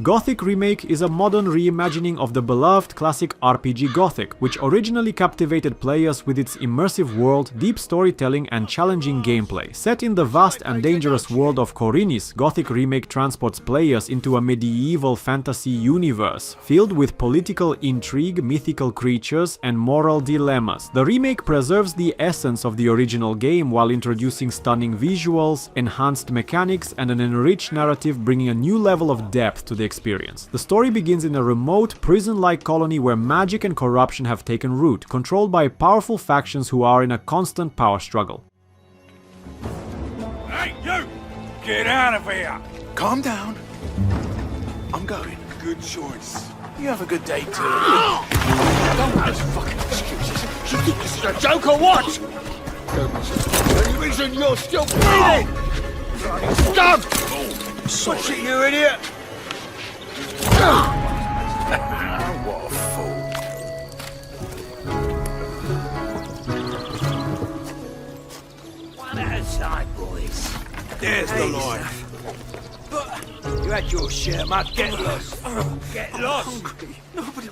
Gothic Remake is a modern reimagining of the beloved classic RPG Gothic, which originally captivated players with its immersive world, deep storytelling and challenging gameplay. Set in the vast and dangerous world of Khorinis, Gothic Remake transports players into a medieval fantasy universe, filled with political intrigue, mythical creatures and moral dilemmas. The remake preserves the essence of the original game while introducing stunning visuals, enhanced mechanics and an enriched narrative, bringing a new level of depth to the experience. The story begins in a remote, prison-like colony where magic and corruption have taken root, controlled by powerful factions who are in a constant power struggle. Hey, you! Get out of here! Calm down. I'm going. Good choice. You have a good day too. Don't make fucking excuses. You think this is a joke or what? The reason you're still breathing! Stop! Switch it, you idiot! What a fool. One at a time, boys. There's the line. You had your share, mate. Get lost. Get lost. Nobody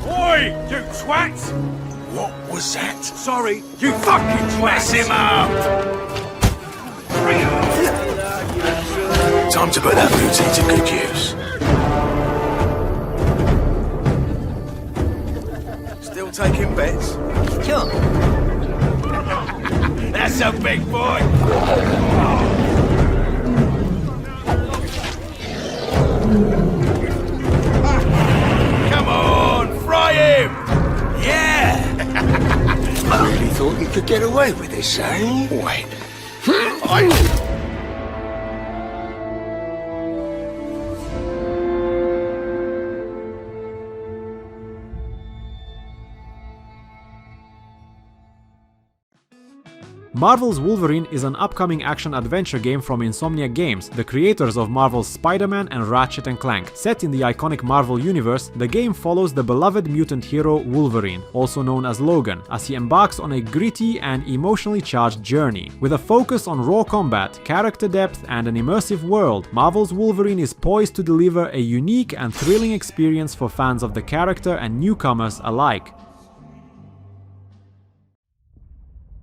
Oi, you twat! What was that? Sorry, you fucking twat! Mess him up! Time to put that booty to good use. Still taking bets? Sure. That's a big boy! Come on, fry him! Yeah! I really thought you could get away with this, eh? Wait. Marvel's Wolverine is an upcoming action-adventure game from Insomniac Games, the creators of Marvel's Spider-Man and Ratchet & Clank. Set in the iconic Marvel universe, the game follows the beloved mutant hero Wolverine, also known as Logan, as he embarks on a gritty and emotionally charged journey. With a focus on raw combat, character depth and an immersive world, Marvel's Wolverine is poised to deliver a unique and thrilling experience for fans of the character and newcomers alike.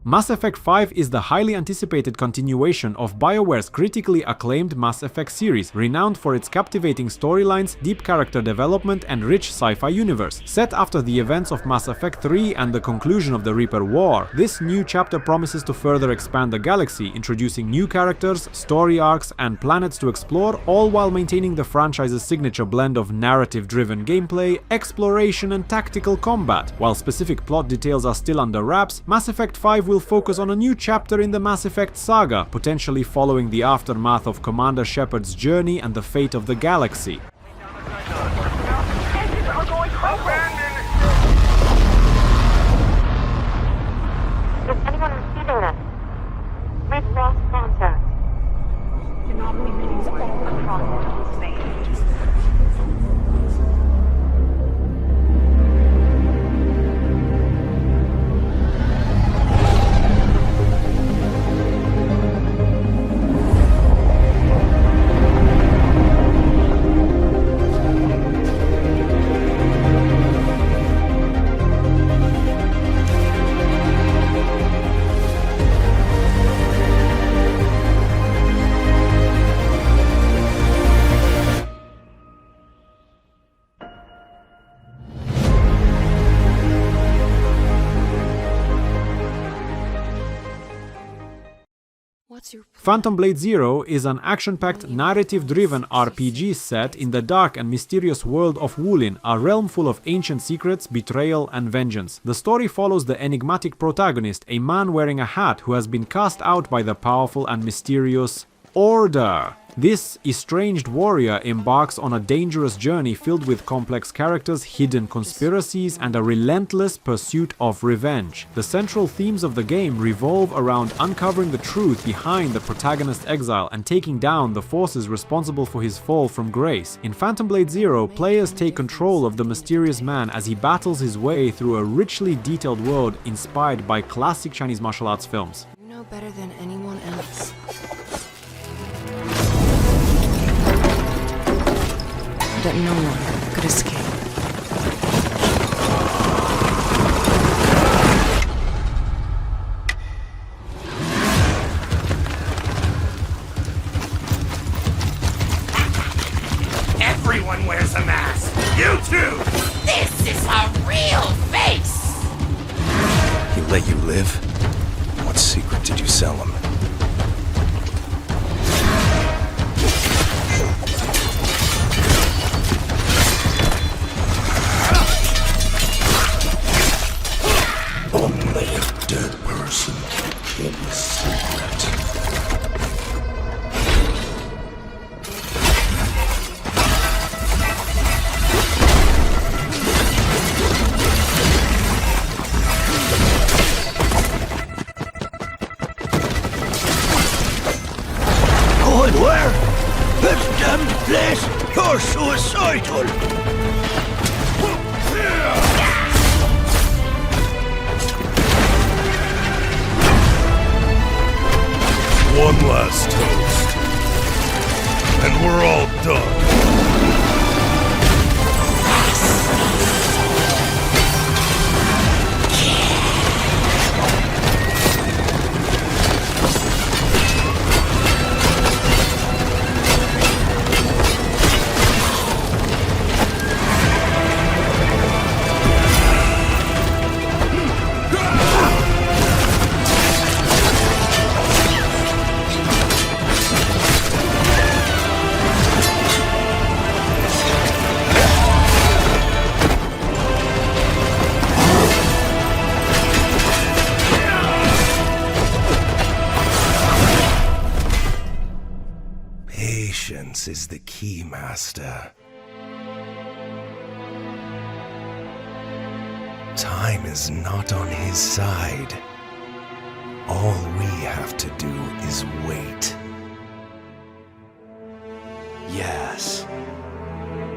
Mass Effect 5 is the highly anticipated continuation of BioWare's critically acclaimed Mass Effect series, renowned for its captivating storylines, deep character development and rich sci-fi universe. Set after the events of Mass Effect 3 and the conclusion of the Reaper War, this new chapter promises to further expand the galaxy, introducing new characters, story arcs and planets to explore, all while maintaining the franchise's signature blend of narrative-driven gameplay, exploration and tactical combat. While specific plot details are still under wraps, Mass Effect 5 will focus on a new chapter in the Mass Effect saga, potentially following the aftermath of Commander Shepard's journey and the fate of the galaxy. Is anyone receiving this? We've lost contact. Anomaly readings all across space. Phantom Blade Zero is an action-packed, narrative-driven RPG set in the dark and mysterious world of Wulin, a realm full of ancient secrets, betrayal and vengeance. The story follows the enigmatic protagonist, a man wearing a hat who has been cast out by the powerful and mysterious Order. This estranged warrior embarks on a dangerous journey filled with complex characters, hidden conspiracies, and a relentless pursuit of revenge. The central themes of the game revolve around uncovering the truth behind the protagonist's exile and taking down the forces responsible for his fall from grace. In Phantom Blade Zero, players take control of the mysterious man as he battles his way through a richly detailed world inspired by classic Chinese martial arts films. know better than anyone else. That no one could escape. Everyone wears a mask! You too! This is a real face! He let you live? What secret did you sell him? Only a dead person can be secret. Going where? This damned place! You're suicidal! One last toast. And we're all done. Patience is the key, Master. Time is not on his side. All we have to do is wait. Yes.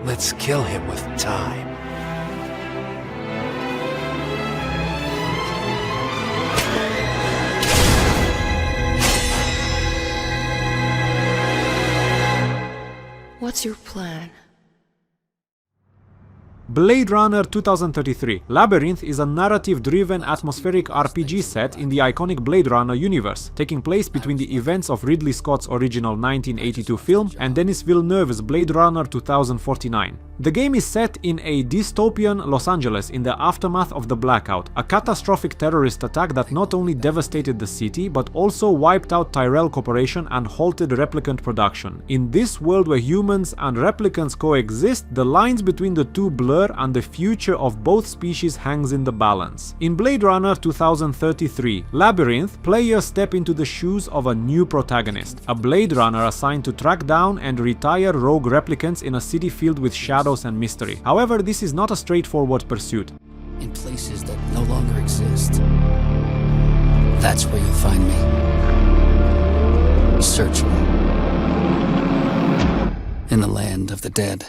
Let's kill him with time. What's your plan? Blade Runner 2033 Labyrinth is a narrative-driven atmospheric RPG set in the iconic Blade Runner universe, taking place between the events of Ridley Scott's original 1982 film and Denis Villeneuve's Blade Runner 2049. The game is set in a dystopian Los Angeles in the aftermath of the Blackout, a catastrophic terrorist attack that not only devastated the city but also wiped out Tyrell Corporation and halted replicant production. In this world where humans and replicants coexist, the lines between the two blur and the future of both species hangs in the balance. In Blade Runner 2033 Labyrinth, players step into the shoes of a new protagonist, a Blade Runner assigned to track down and retire rogue replicants in a city filled with shadows and mystery. However, this is not a straightforward pursuit. In places that no longer exist. That's where you'll find me. Searching. In the land of the dead.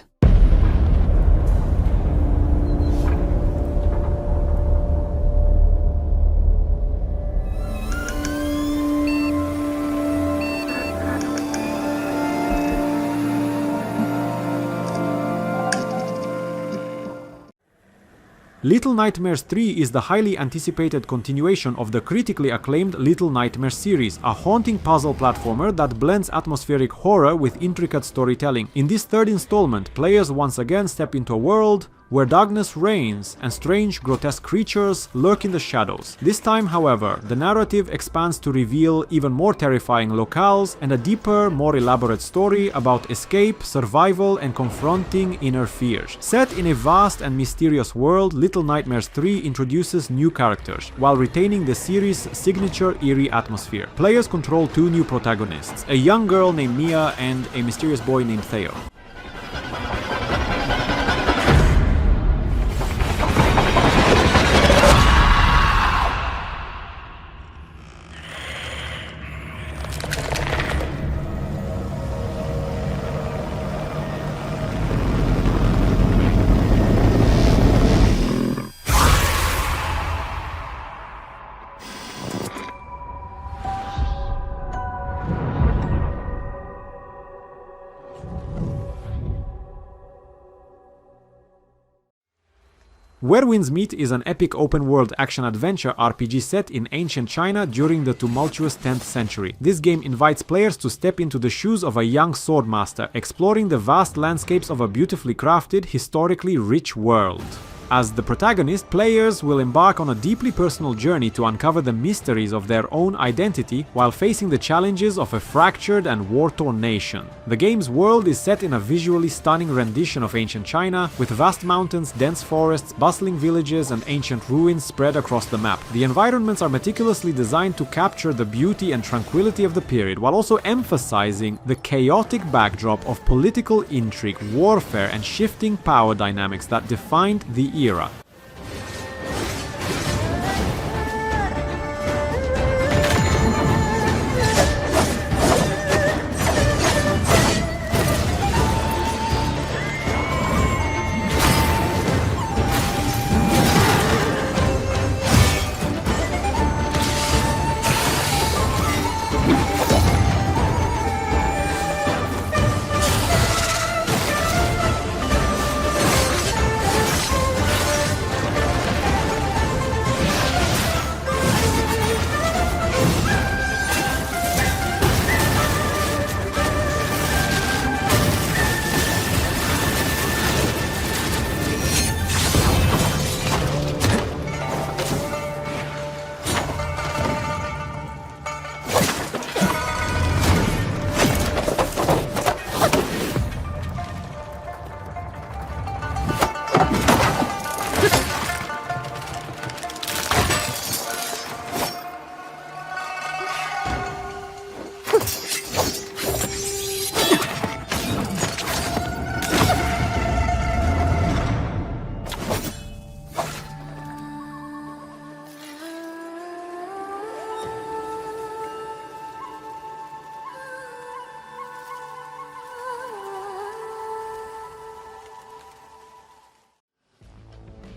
Little Nightmares 3 is the highly anticipated continuation of the critically acclaimed Little Nightmares series, a haunting puzzle platformer that blends atmospheric horror with intricate storytelling. In this third installment, players once again step into a world where darkness reigns and strange, grotesque creatures lurk in the shadows. This time, however, the narrative expands to reveal even more terrifying locales and a deeper, more elaborate story about escape, survival, and confronting inner fears. Set in a vast and mysterious world, Little Nightmares 3 introduces new characters, while retaining the series' signature eerie atmosphere. Players control two new protagonists, a young girl named Mia and a mysterious boy named Theo. Where Winds Meet is an epic open-world action-adventure RPG set in ancient China during the tumultuous 10th century. This game invites players to step into the shoes of a young swordmaster, exploring the vast landscapes of a beautifully crafted, historically rich world. As the protagonist, players will embark on a deeply personal journey to uncover the mysteries of their own identity while facing the challenges of a fractured and war-torn nation. The game's world is set in a visually stunning rendition of ancient China, with vast mountains, dense forests, bustling villages, and ancient ruins spread across the map. The environments are meticulously designed to capture the beauty and tranquility of the period, while also emphasizing the chaotic backdrop of political intrigue, warfare, and shifting power dynamics that defined the era.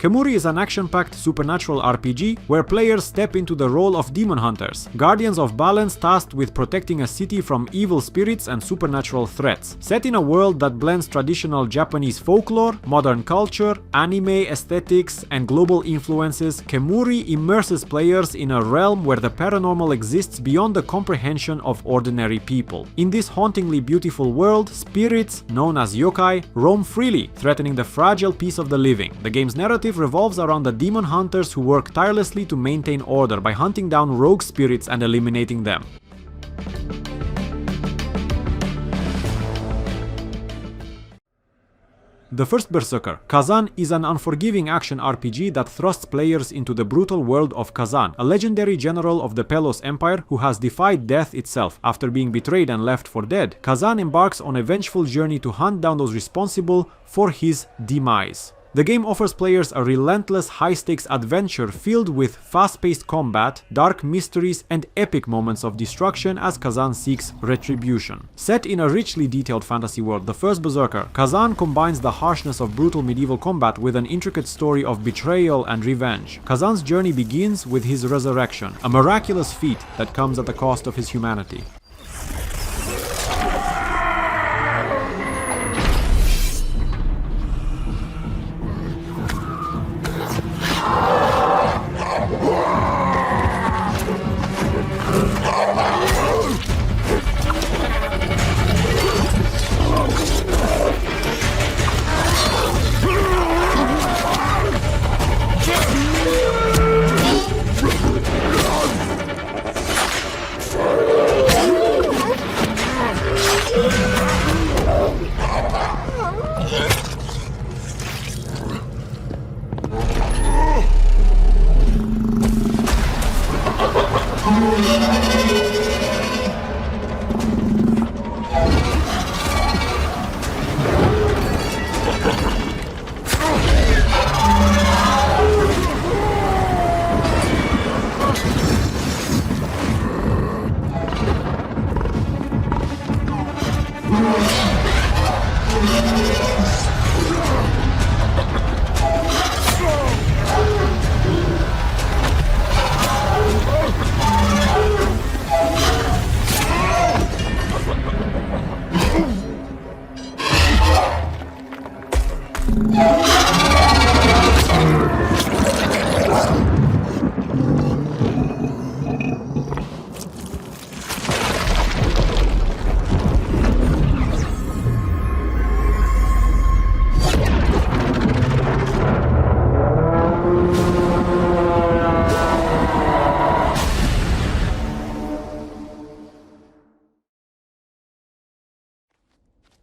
Kemuri is an action-packed supernatural RPG where players step into the role of demon hunters, guardians of balance tasked with protecting a city from evil spirits and supernatural threats. Set in a world that blends traditional Japanese folklore, modern culture, anime aesthetics, and global influences, Kemuri immerses players in a realm where the paranormal exists beyond the comprehension of ordinary people. In this hauntingly beautiful world, spirits, known as yokai, roam freely, threatening the fragile peace of the living. The game's narrative revolves around the demon hunters who work tirelessly to maintain order by hunting down rogue spirits and eliminating them. The first Berserker, Khazan, is an unforgiving action RPG that thrusts players into the brutal world of Khazan, a legendary general of the Pelos Empire who has defied death itself. After being betrayed and left for dead, Khazan embarks on a vengeful journey to hunt down those responsible for his demise. The game offers players a relentless high-stakes adventure filled with fast-paced combat, dark mysteries, and epic moments of destruction as Khazan seeks retribution. Set in a richly detailed fantasy world, the first Berserker, Khazan combines the harshness of brutal medieval combat with an intricate story of betrayal and revenge. Khazan's journey begins with his resurrection, a miraculous feat that comes at the cost of his humanity.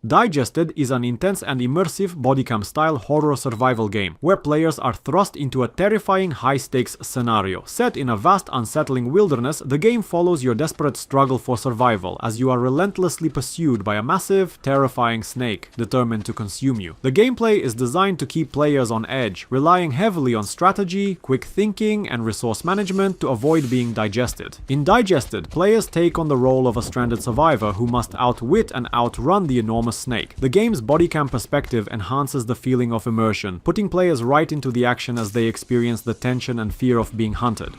Digested is an intense and immersive bodycam-style horror survival game, where players are thrust into a terrifying high-stakes scenario. Set in a vast, unsettling wilderness, the game follows your desperate struggle for survival, as you are relentlessly pursued by a massive, terrifying snake, determined to consume you. The gameplay is designed to keep players on edge, relying heavily on strategy, quick thinking, and resource management to avoid being digested. In Digested, players take on the role of a stranded survivor who must outwit and outrun the enormous snake. The game's bodycam perspective enhances the feeling of immersion, putting players right into the action as they experience the tension and fear of being hunted.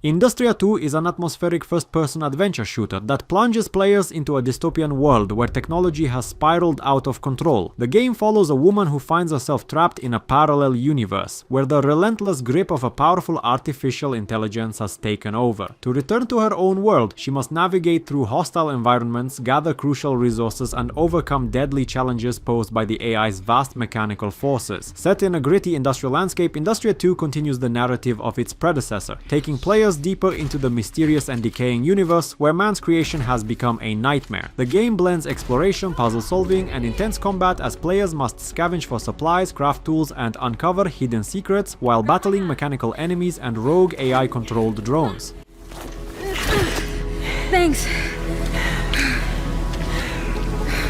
Industria 2 is an atmospheric first-person adventure shooter that plunges players into a dystopian world where technology has spiraled out of control. The game follows a woman who finds herself trapped in a parallel universe, where the relentless grip of a powerful artificial intelligence has taken over. To return to her own world, she must navigate through hostile environments, gather crucial resources, and overcome deadly challenges posed by the AI's vast mechanical forces. Set in a gritty industrial landscape, Industria 2 continues the narrative of its predecessor, taking players deeper into the mysterious and decaying universe where man's creation has become a nightmare. The game blends exploration, puzzle solving, and intense combat as players must scavenge for supplies, craft tools, and uncover hidden secrets while battling mechanical enemies and rogue AI-controlled drones. Thanks.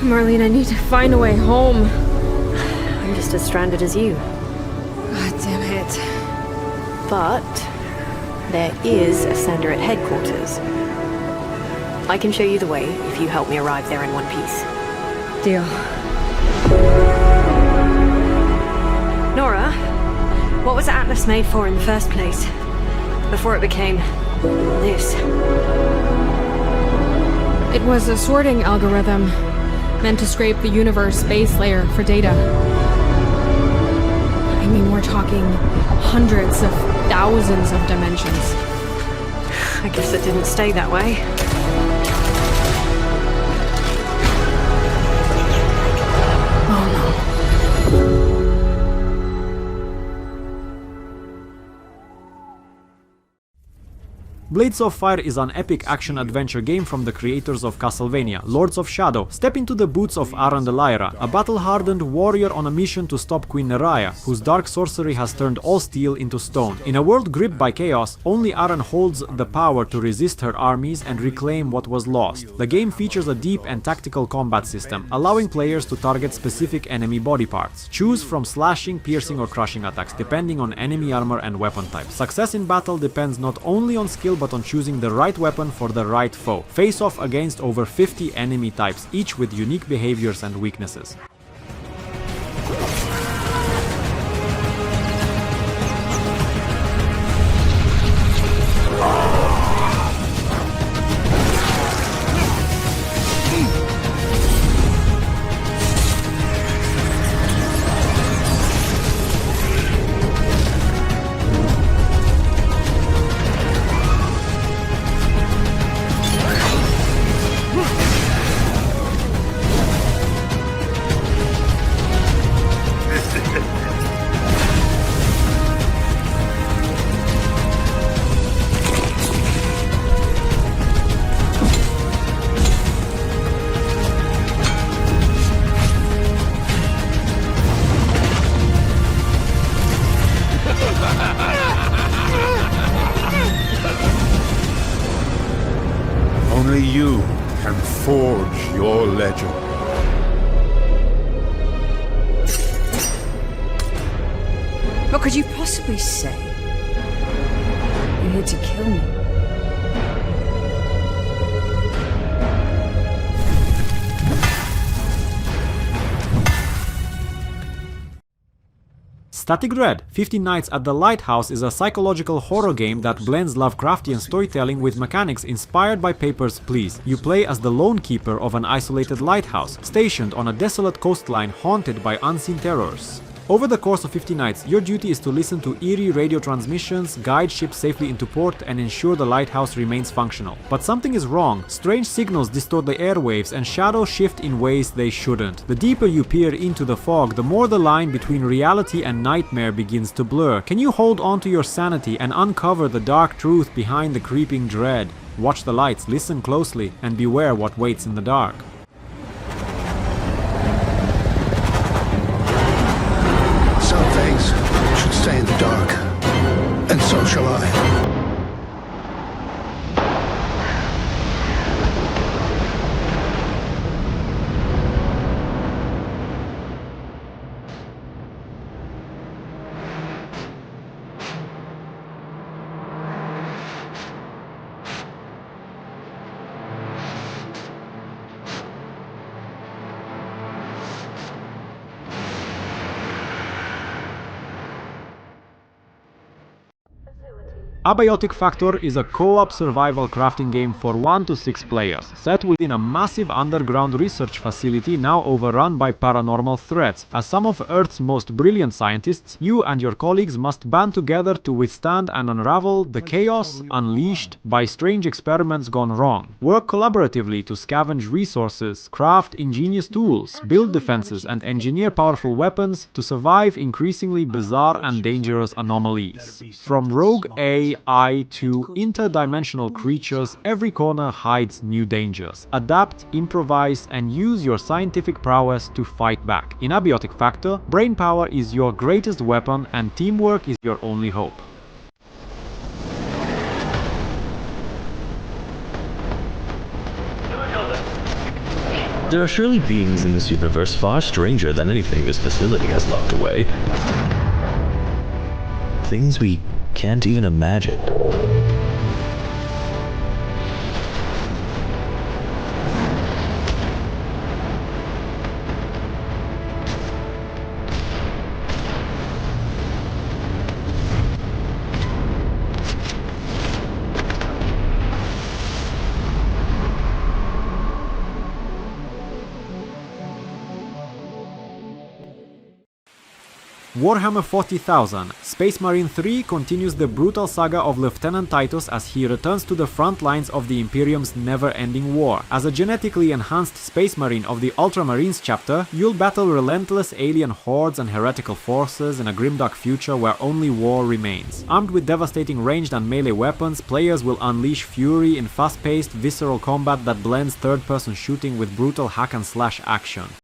Marlene, I need to find a way home. I'm just as stranded as you. God damn it. But there is a sender at headquarters. I can show you the way if you help me arrive there in one piece. Deal. Nora, what was Atlas made for in the first place? Before it became this? It was a sorting algorithm meant to scrape the universe base layer for data. I mean, we're talking hundreds of thousands of dimensions. I guess it didn't stay that way. Oh no. Blades of Fire is an epic action-adventure game from the creators of Castlevania, Lords of Shadow. Step into the boots of Aran the Lyra, a battle-hardened warrior on a mission to stop Queen Neraya, whose dark sorcery has turned all steel into stone. In a world gripped by chaos, only Aran holds the power to resist her armies and reclaim what was lost. The game features a deep and tactical combat system, allowing players to target specific enemy body parts. Choose from slashing, piercing, or crushing attacks, depending on enemy armor and weapon type. Success in battle depends not only on skill but on choosing the right weapon for the right foe. Face off against over 50 enemy types, each with unique behaviors and weaknesses. Only you can forge your legend. What could you possibly say? You're here to kill me. Static Dread: 15 Nights at the Lighthouse is a psychological horror game that blends Lovecraftian storytelling with mechanics inspired by Papers, Please. You play as the lone keeper of an isolated lighthouse, stationed on a desolate coastline haunted by unseen terrors. Over the course of 50 nights, your duty is to listen to eerie radio transmissions, guide ships safely into port, and ensure the lighthouse remains functional. But something is wrong. Strange signals distort the airwaves, and shadows shift in ways they shouldn't. The deeper you peer into the fog, the more the line between reality and nightmare begins to blur. Can you hold on to your sanity and uncover the dark truth behind the creeping dread? Watch the lights, listen closely, and beware what waits in the dark. Some things should stay in the dark, and so shall I. Abiotic Factor is a co-op survival crafting game for 1 to 6 players, set within a massive underground research facility now overrun by paranormal threats. As some of Earth's most brilliant scientists, you and your colleagues must band together to withstand and unravel the chaos unleashed by strange experiments gone wrong. Work collaboratively to scavenge resources, craft ingenious tools, build defenses, and engineer powerful weapons to survive increasingly bizarre and dangerous anomalies. From rogue AI to interdimensional creatures, every corner hides new dangers. Adapt, improvise, and use your scientific prowess to fight back. In Abiotic Factor, brainpower is your greatest weapon and teamwork is your only hope. There are surely beings in this universe far stranger than anything this facility has locked away. Things we can't even imagine. Warhammer 40,000. Space Marine 3 continues the brutal saga of Lieutenant Titus as he returns to the front lines of the Imperium's never-ending war. As a genetically enhanced Space Marine of the Ultramarines chapter, you'll battle relentless alien hordes and heretical forces in a grimdark future where only war remains. Armed with devastating ranged and melee weapons, players will unleash fury in fast-paced, visceral combat that blends third-person shooting with brutal hack-and-slash action.